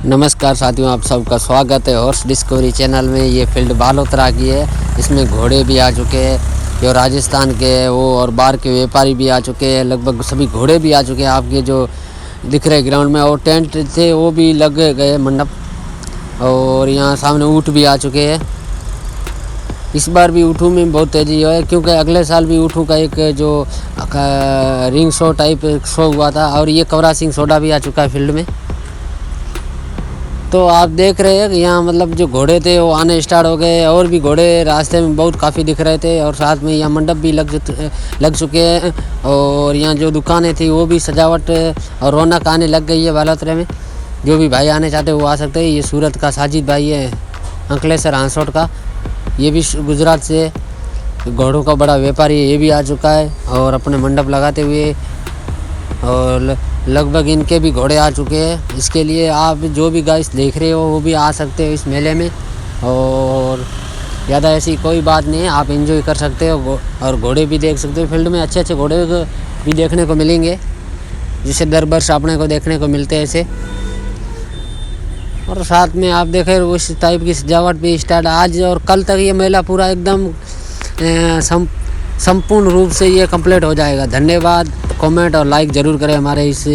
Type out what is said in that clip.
नमस्कार साथियों, आप सबका स्वागत है हॉर्स डिस्कवरी चैनल में। ये फील्ड बालोतरा की है। इसमें घोड़े भी आ चुके हैं, जो राजस्थान के हैं वो, और बाहर के व्यापारी भी आ चुके हैं। लगभग सभी घोड़े भी आ चुके हैं आपके जो दिख रहे ग्राउंड में। और टेंट थे वो भी लग गए, मंडप। और यहाँ सामने ऊँट भी आ चुके हैं। इस बार भी ऊँटों में बहुत तेज़ी है, क्योंकि अगले साल भी ऊँटों का एक जो रिंग शो टाइप शो हुआ था। और ये कवरा सिंह सोडा भी आ चुका है फील्ड में। तो आप देख रहे हैं कि यहाँ मतलब जो घोड़े थे वो आने स्टार्ट हो गए, और भी घोड़े रास्ते में बहुत काफ़ी दिख रहे थे। और साथ में यहाँ मंडप भी लग चुके हैं। और यहाँ जो दुकानें थी वो भी सजावट और रौनक आने लग गई है बालोतरा में। जो भी भाई आने चाहते हैं वो आ सकते हैं। ये सूरत का साजिद भाई है, अंकलेश्वर हांसोट का, ये भी गुजरात से घोड़ों का बड़ा व्यापारी है, ये भी आ चुका है और अपने मंडप लगाते हुए। और लगभग इनके भी घोड़े आ चुके हैं। इसके लिए आप जो भी गाइस देख रहे हो वो भी आ सकते हो इस मेले में। और ज़्यादा ऐसी कोई बात नहीं है, आप एंजॉय कर सकते हो और घोड़े भी देख सकते हो। फील्ड में अच्छे अच्छे घोड़े भी देखने को मिलेंगे, जिसे दर वर्ष अपने को देखने को मिलते हैं ऐसे। और साथ में आप देखें उस टाइप की सजावट भी स्टार्ट आज और कल तक ये मेला पूरा एकदम संपूर्ण रूप से ये कंप्लीट हो जाएगा। धन्यवाद। कमेंट और लाइक ज़रूर करें हमारे इस